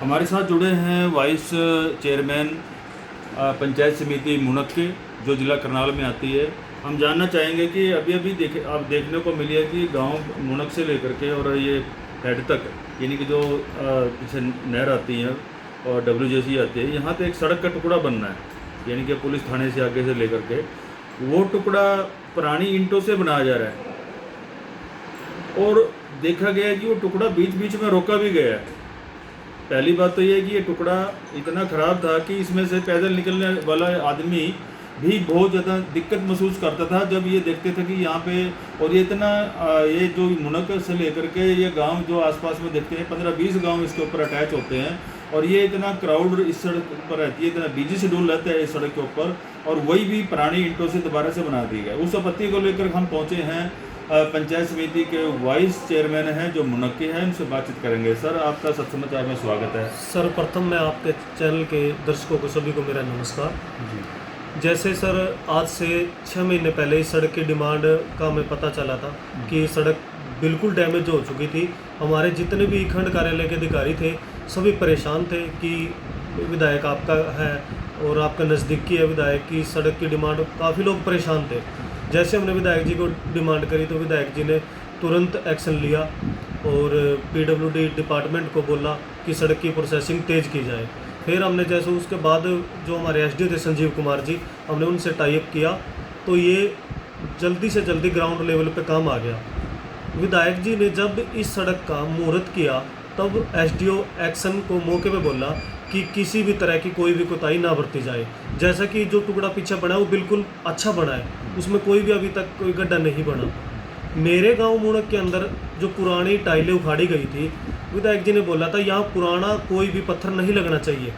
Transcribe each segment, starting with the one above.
हमारे साथ जुड़े हैं वाइस चेयरमैन पंचायत समिति मुनक के, जो ज़िला करनाल में आती है। हम जानना चाहेंगे कि अभी आप देखने को मिली है कि गांव मुनक से लेकर के और ये हेड तक, यानी कि जो जैसे नहर आती है और WJC आती है, यहाँ पे एक सड़क का टुकड़ा बनना है, यानी कि पुलिस थाने से आगे से लेकर के वो टुकड़ा पुरानी ईंटों से बनाया जा रहा है और देखा गया है कि वो टुकड़ा बीच बीच में रोका भी गया है। पहली बात तो ये है कि ये टुकड़ा इतना ख़राब था कि इसमें से पैदल निकलने वाला आदमी भी बहुत ज़्यादा दिक्कत महसूस करता था जब ये देखते थे कि यहाँ पे, और ये इतना ये जो मुनक से लेकर के ये गांव जो आसपास में देखते हैं 15-20 गांव इसके ऊपर अटैच होते हैं, और ये इतना क्राउड इस सड़क पर रहती है, इतना बिजी शेड्यूल रहता है इस सड़क के ऊपर, और वही भी पुरानी ईंटों से दोबारा से बना दी गई। उस आपत्ति को लेकर हम पहुँचे हैं पंचायत समिति के वाइस चेयरमैन हैं जो मुनक के हैं, उनसे बातचीत करेंगे। सर, आपका सत्समाचार में स्वागत है। सर्वप्रथम मैं आपके चैनल के दर्शकों को सभी को मेरा नमस्कार जी। जैसे सर आज से 6 महीने पहले इस सड़क की डिमांड का हमें पता चला था कि सड़क बिल्कुल डैमेज हो चुकी थी। हमारे जितने भी खंड कार्यालय के अधिकारी थे सभी परेशान थे कि विधायक आपका है और आपका नज़दीकी है विधायक की सड़क की डिमांड, काफ़ी लोग परेशान थे। जैसे हमने विधायक जी को डिमांड करी तो विधायक जी ने तुरंत एक्शन लिया और PWD डिपार्टमेंट को बोला कि सड़क की प्रोसेसिंग तेज़ की जाए। फिर हमने जैसे उसके बाद जो हमारे SDO थे संजीव कुमार जी, हमने उनसे टाई अप किया तो ये जल्दी से जल्दी ग्राउंड लेवल पे काम आ गया। विधायक जी ने जब इस सड़क का मुहूर्त किया तब SDO एक्शन को मौके पे बोला कि किसी भी तरह की कोई भी कोताही ना बरती जाए। जैसा कि जो टुकड़ा पीछे बना है वो बिल्कुल अच्छा बना है, उसमें कोई भी अभी तक कोई गड्ढा नहीं बना। मेरे गांव मुनक के अंदर जो पुरानी टाइलें उखाड़ी गई थी, विधायक जी ने बोला था यहाँ पुराना कोई भी पत्थर नहीं लगना चाहिए,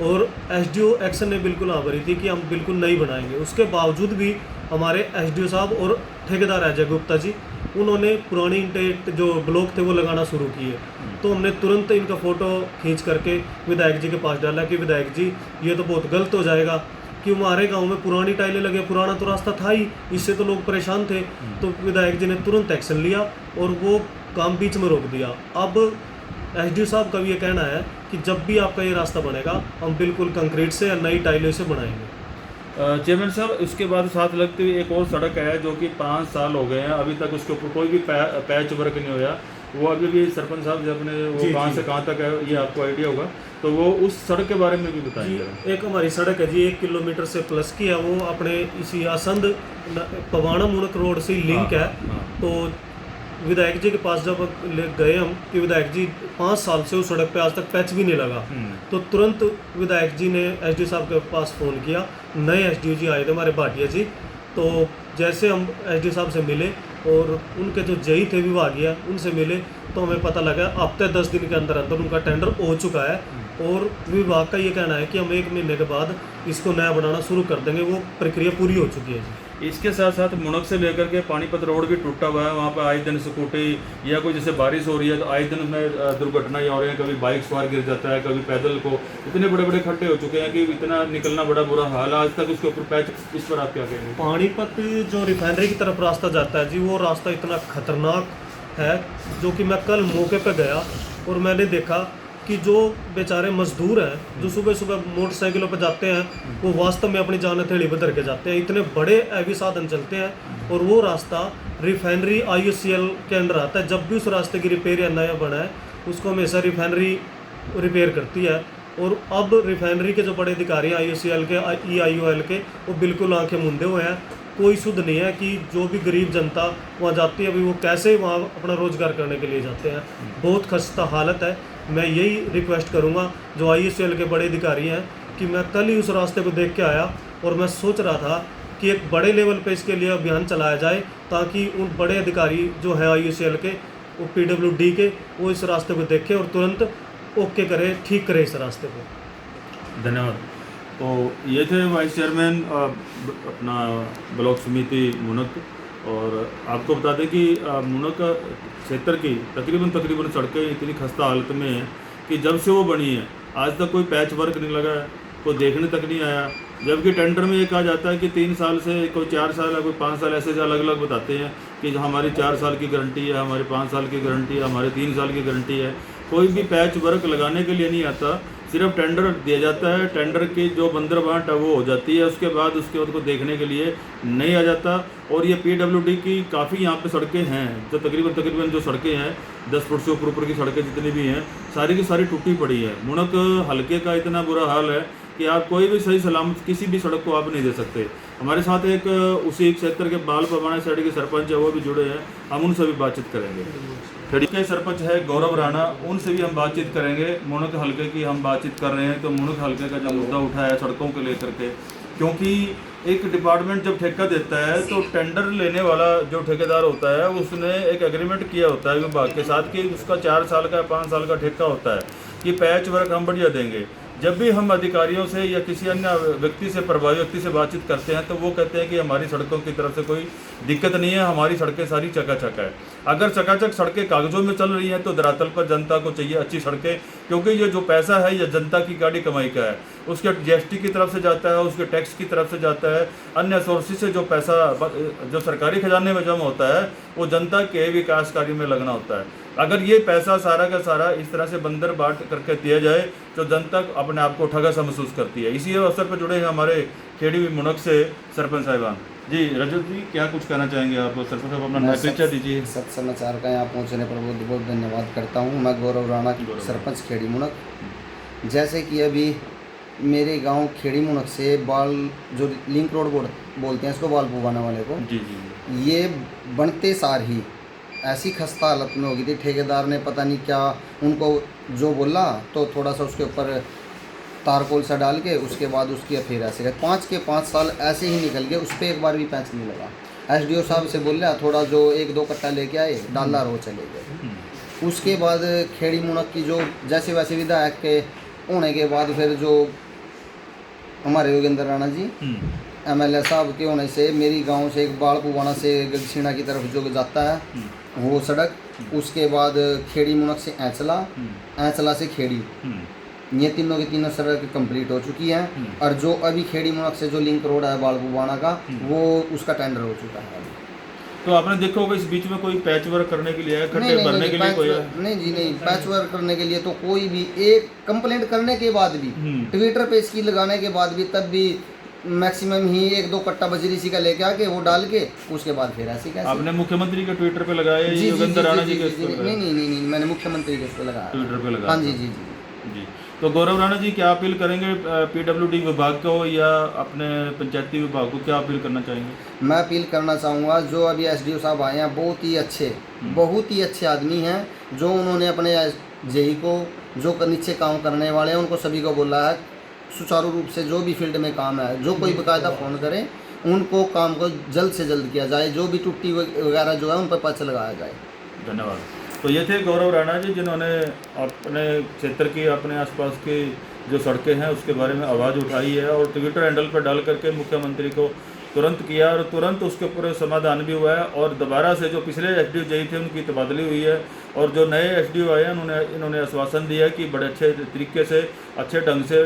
और SDO एक्शन ने बिल्कुल हाँ भरी थी कि हम बिल्कुल नहीं बनाएंगे। उसके बावजूद भी हमारे SDO साहब और ठेकेदार अजय गुप्ता जी, उन्होंने पुरानी ईंटें जो ब्लॉक थे वो लगाना शुरू किए। तो हमने तुरंत इनका फ़ोटो खींच करके विधायक जी के पास डाला कि विधायक जी ये तो बहुत गलत हो जाएगा कि हमारे गांव में पुरानी टाइलें लगे, पुराना तो रास्ता था ही, इससे तो लोग परेशान थे। तो विधायक जी ने तुरंत एक्शन लिया और वो काम बीच में रोक दिया। अब SDO साहब का भी ये कहना है कि जब भी आपका ये रास्ता बनेगा हम बिल्कुल कंक्रीट से या नई टाइलों से बनाएंगे। चेयरमैन साहब, उसके बाद साथ लगती हुई एक और सड़क है जो कि 5 साल हो गए हैं, अभी तक उसके ऊपर कोई भी पैच वर्क नहीं होया। वो अभी भी सरपंच साहब जब ने वो कहाँ से कहाँ तक है ये आपको आइडिया होगा, तो वो उस सड़क के बारे में भी बताइए। एक हमारी सड़क है जी 1 किलोमीटर से प्लस की है, वो अपने इसी आसंद पवाना मुनक रोड से लिंक है। तो विधायक जी के पास जब गए हम कि विधायक जी 5 साल से उस सड़क पे आज तक पैच भी नहीं लगा, तो तुरंत विधायक जी ने SDO साहब के पास फ़ोन किया। नए SDO जी आए थे हमारे भाटिया जी, तो जैसे हम SDO साहब से मिले और उनके जो JE थे विभागीय, उनसे मिले तो हमें पता लगा हफ्ते 10 दिन के अंदर अंदर उनका टेंडर हो चुका है और विभाग का ये कहना है कि हम 1 महीने के बाद इसको नया बनाना शुरू कर देंगे। वो प्रक्रिया पूरी हो चुकी है जी। इसके साथ साथ मुनक से लेकर के पानीपत रोड भी टूटा हुआ है, वहाँ पर आए दिन स्कूटी या कोई जैसे बारिश हो रही है तो आए दिन में दुर्घटनाएं हो रही हैं, कभी बाइक सवार गिर जाता है, कभी पैदल को, इतने बड़े बड़े खड्डे हो चुके हैं कि इतना निकलना बड़ा बुरा हाल है। आज तक उसके ऊपर पैच, इस पर आप क्या कहेंगे? पानीपत जो रिफाइनरी की तरफ रास्ता जाता है जी, वो रास्ता इतना खतरनाक है जो कि मैं कल मौके पर गया और मैंने देखा कि जो बेचारे मजदूर हैं जो सुबह सुबह मोटरसाइकिलों पर जाते हैं वो वास्तव में अपनी जान हथेली पर धर के जाते हैं, इतने बड़े हैवी साधन चलते हैं। और वो रास्ता रिफाइनरी IOCL के अंडर आता है। जब भी उस रास्ते की रिपेयर या नया बना है उसको हमेशा रिफाइनरी रिपेयर करती है। और अब रिफाइनरी के जो बड़े अधिकारी हैं IOCL के, EIOL के, वो बिल्कुल आंखें मूंदे हुए हैं। कोई शुद्ध नहीं है कि जो भी गरीब जनता वहाँ जाती है अभी वो कैसे वहाँ अपना रोजगार करने के लिए जाते हैं। बहुत खस्ता हालत है। मैं यही रिक्वेस्ट करूँगा जो IOCL के बड़े अधिकारी हैं कि मैं कल ही उस रास्ते को देख के आया और मैं सोच रहा था कि एक बड़े लेवल पे इसके लिए अभियान चलाया जाए ताकि उन बड़े अधिकारी जो हैं IOCL के, वो PWD के, वो इस रास्ते को देखें और तुरंत ओके करें, ठीक करें इस रास्ते को। धन्यवाद। तो ये थे वाइस चेयरमैन अपना ब्लॉक समिति मुनक, और आपको बता दें कि मुनक क्षेत्र की तकरीबन सड़कें इतनी खस्ता हालत में हैं कि जब से वो बनी है आज तक कोई पैच वर्क नहीं लगा है, कोई देखने तक नहीं आया। जबकि टेंडर में ये कहा जाता है कि 3 साल से, कोई 4 साल है, कोई 5 साल, ऐसे अलग अलग बताते हैं कि हमारी 4 साल की गारंटी है, हमारी 5 साल की गारंटी है, हमारी 3 साल की गारंटी है। कोई भी पैच वर्क लगाने के लिए नहीं आता, सिर्फ टेंडर दिया जाता है, टेंडर की जो बंदर बांट वो हो जाती है, उसके बाद को देखने के लिए नहीं आ जाता। और ये PWD की काफ़ी यहाँ पे सड़कें हैं, जो तकरीबन जो सड़कें हैं 10 फुट से ऊपर की सड़कें जितनी भी हैं सारी की सारी टूटी पड़ी है। मुनक हल्के का इतना बुरा हाल है कि आप कोई भी सही सलामत किसी भी सड़क को आप नहीं दे सकते। हमारे साथ एक उसी क्षेत्र के बाल पवाना साइड के सरपंच है, वो भी जुड़े हैं, हम उनसे भी बातचीत करेंगे। खेड़ी के सरपंच है गौरव राणा, उनसे भी हम बातचीत करेंगे। मुनक हल्के की हम बातचीत कर रहे हैं तो मुनक हल्के का जो मुद्दा उठा है सड़कों को लेकर के, क्योंकि एक डिपार्टमेंट जब ठेका देता है तो टेंडर लेने वाला जो ठेकेदार होता है उसने एक एग्रीमेंट किया होता है विभाग के साथ कि उसका 4 साल का 5 साल का ठेका होता है कि पैच वर्क हम बढ़िया देंगे। जब भी हम अधिकारियों से या किसी अन्य व्यक्ति से, प्रभावी व्यक्ति से बातचीत करते हैं तो वो कहते हैं कि हमारी सड़कों की तरफ से कोई दिक्कत नहीं है, हमारी सड़कें सारी चकाचक है। अगर चकाचक सड़कें कागजों में चल रही हैं तो धरातल पर जनता को चाहिए अच्छी सड़कें, क्योंकि ये जो पैसा है ये जनता की गाड़ी कमाई का है, उसके GST की तरफ से जाता है, उसके टैक्स की तरफ से जाता है, अन्य सोर्सेज से जो पैसा जो सरकारी खजाने में जमा होता है वो जनता के विकास कार्य में लगना होता है। अगर ये पैसा सारा का सारा इस तरह से बंदर बांट करके दिया जाए तो जनता अपने आप को ठगा सा महसूस करती है। इसी अवसर पर जुड़े हैं हमारे खेड़ी मुनक से सरपंच साहिबान। जी रजत जी, क्या कुछ कहना चाहेंगे आप? सरपंच साहब अपना परिचय दीजिए। सत समाचार का यहाँ पहुँचने पर बहुत बहुत धन्यवाद करता हूँ। मैं गौरव राणा, सरपंच खेड़ी मुनक। जैसे कि अभी मेरे गांव खेड़ी मुनक से बाल जो लिंक रोड बोलते हैं इसको, बाल पुवाना वाले को, जी जी, ये बनते सार ही ऐसी खस्ता हालत में हो गई थी। ठेकेदार ने पता नहीं क्या उनको जो बोला तो थोड़ा सा उसके ऊपर तारकोल सा डाल के उसके बाद उसकी फिर ऐसे गए 5 के 5 साल ऐसे ही निकल गए, उस पर एक बार भी पैंच नहीं लगा। SDO साहब से बोल रहा थोड़ा जो 1-2 कट्टा लेके आए, डाला रो चले गए। उसके बाद खेड़ी मुनक की जो जैसे वैसे विधायक के होने के बाद फिर जो हमारे योगेंद्र राणा जी MLA साहब के होने से मेरी गांव से एक बाल पुवाना से गगसीना की तरफ जो जाता है वो सड़क, उसके बाद खेड़ी मुनक से ऐंचला से खेड़ी, ये तीनों की तीनों सड़क कंप्लीट हो चुकी हैं। और जो अभी खेड़ी मुनक से जो लिंक रोड है बाल पुवाना का, वो उसका टेंडर हो चुका है। तो आपने देखा होगा इस बीच में कोई पैच वर्क करने के लिए आया, खड्डे भरने के लिए कोई आया? नहीं जी नहीं, पैच वर्क करने के लिए तो कोई भी, एक कंप्लेंट करने के बाद भी, ट्विटर पे इसकी लगाने के बाद भी, तब भी मैक्सिमम ही 1-2 कट्टा बजरी सी का लेके आके वो डाल के उसके बाद फिर ऐसी कैसे। आपने मुख्यमंत्री के ट्विटर पे लगाया या योगेंद्र राणा जी के? नहीं, मैंने मुख्यमंत्री के उस पे लगाया, ट्विटर पे लगाया। हाँ जी। तो गौरव राणा जी, क्या अपील करेंगे PWD विभाग को या अपने पंचायती विभाग को, क्या अपील करना चाहेंगे? मैं अपील करना चाहूँगा, जो अभी SDO साहब आए हैं बहुत ही अच्छे आदमी हैं। जो उन्होंने अपने JE को, जो नीचे काम करने वाले हैं उनको सभी को बोला है सुचारू रूप से जो भी फील्ड में काम है, जो कोई बाकायदा फ़ोन करे उनको काम को जल्द से जल्द किया जाए, जो भी टुट्टी वगैरह जो है उन पर पैच लगाया जाए। धन्यवाद। तो ये थे गौरव राणा जी, जिन्होंने अपने क्षेत्र की, अपने आसपास की जो सड़कें हैं उसके बारे में आवाज़ उठाई है और ट्विटर हैंडल पर डाल करके मुख्यमंत्री को तुरंत किया और तुरंत उसके ऊपर समाधान भी हुआ है। और दोबारा से जो पिछले SDO JE थे उनकी तबादली हुई है और जो नए SDO आए हैं इन्होंने आश्वासन दिया है कि बड़े अच्छे तरीके से, अच्छे ढंग से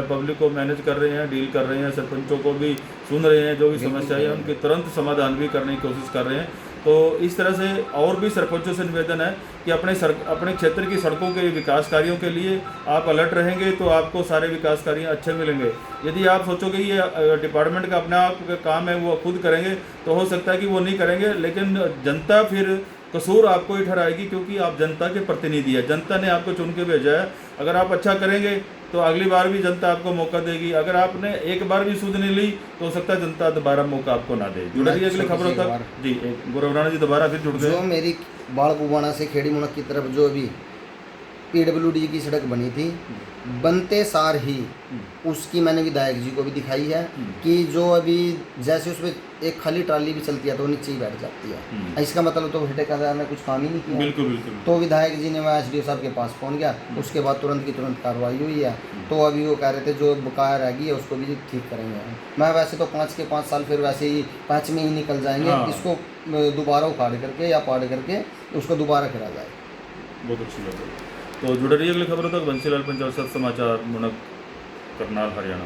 पब्लिक को मैनेज कर रहे हैं, डील कर रहे हैं, सरपंचों को भी सुन रहे हैं, जो भी समस्याएं हैं उनकी तुरंत समाधान भी करने की कोशिश कर रहे हैं। तो इस तरह से और भी सरपंचों से निवेदन है कि अपने क्षेत्र की सड़कों के विकास कार्यों के लिए आप अलर्ट रहेंगे तो आपको सारे विकास कार्य अच्छे मिलेंगे। यदि आप सोचोगे ये डिपार्टमेंट का अपना आप का काम है वो खुद करेंगे तो हो सकता है कि वो नहीं करेंगे, लेकिन जनता फिर कसूर आपको ही ठहराएगी, क्योंकि आप जनता के प्रतिनिधि है, जनता ने आपको चुन के भेजा है। अगर आप अच्छा करेंगे तो अगली बार भी जनता आपको मौका देगी, अगर आपने एक बार भी सुध नहीं ली तो हो सकता है जनता दोबारा मौका आपको ना दे। जुड़े रहिए अगली खबरों तक। जी, गौरव राणा जी दोबारा फिर जुड़ गए। जो मेरी बाल पुवाना से खेड़ी मुनक की तरफ जो अभी PWD की सड़क बनी थी, बनते सार ही उसकी मैंने विधायक जी को भी दिखाई है कि जो अभी जैसे उसमें एक खाली ट्राली भी चलती है तो नीचे ही बैठ जाती है। इसका मतलब तो ठेकेदार ने कुछ काम ही नहीं किया। बिल्कुल। तो विधायक जी ने मैं SDO साहब के पास पहुंच गया, उसके बाद तुरंत की तुरंत कार्रवाई हुई है। तो अभी वो कह रहे थे जो बकाया रह गई है उसको भी ठीक करेंगे। मैं वैसे तो 5 के 5 साल फिर वैसे ही 5 में ही निकल जाएंगे। हाँ। इसको दोबारा उखाड़ करके या पाड़ करके उसको दोबारा करा जाए। बहुत अच्छी बात है। तो जुड़े रहिए अगली खबरों तक। बंसीलाल पंचाल, समाचार, मुनक, करनाल, हरियाणा।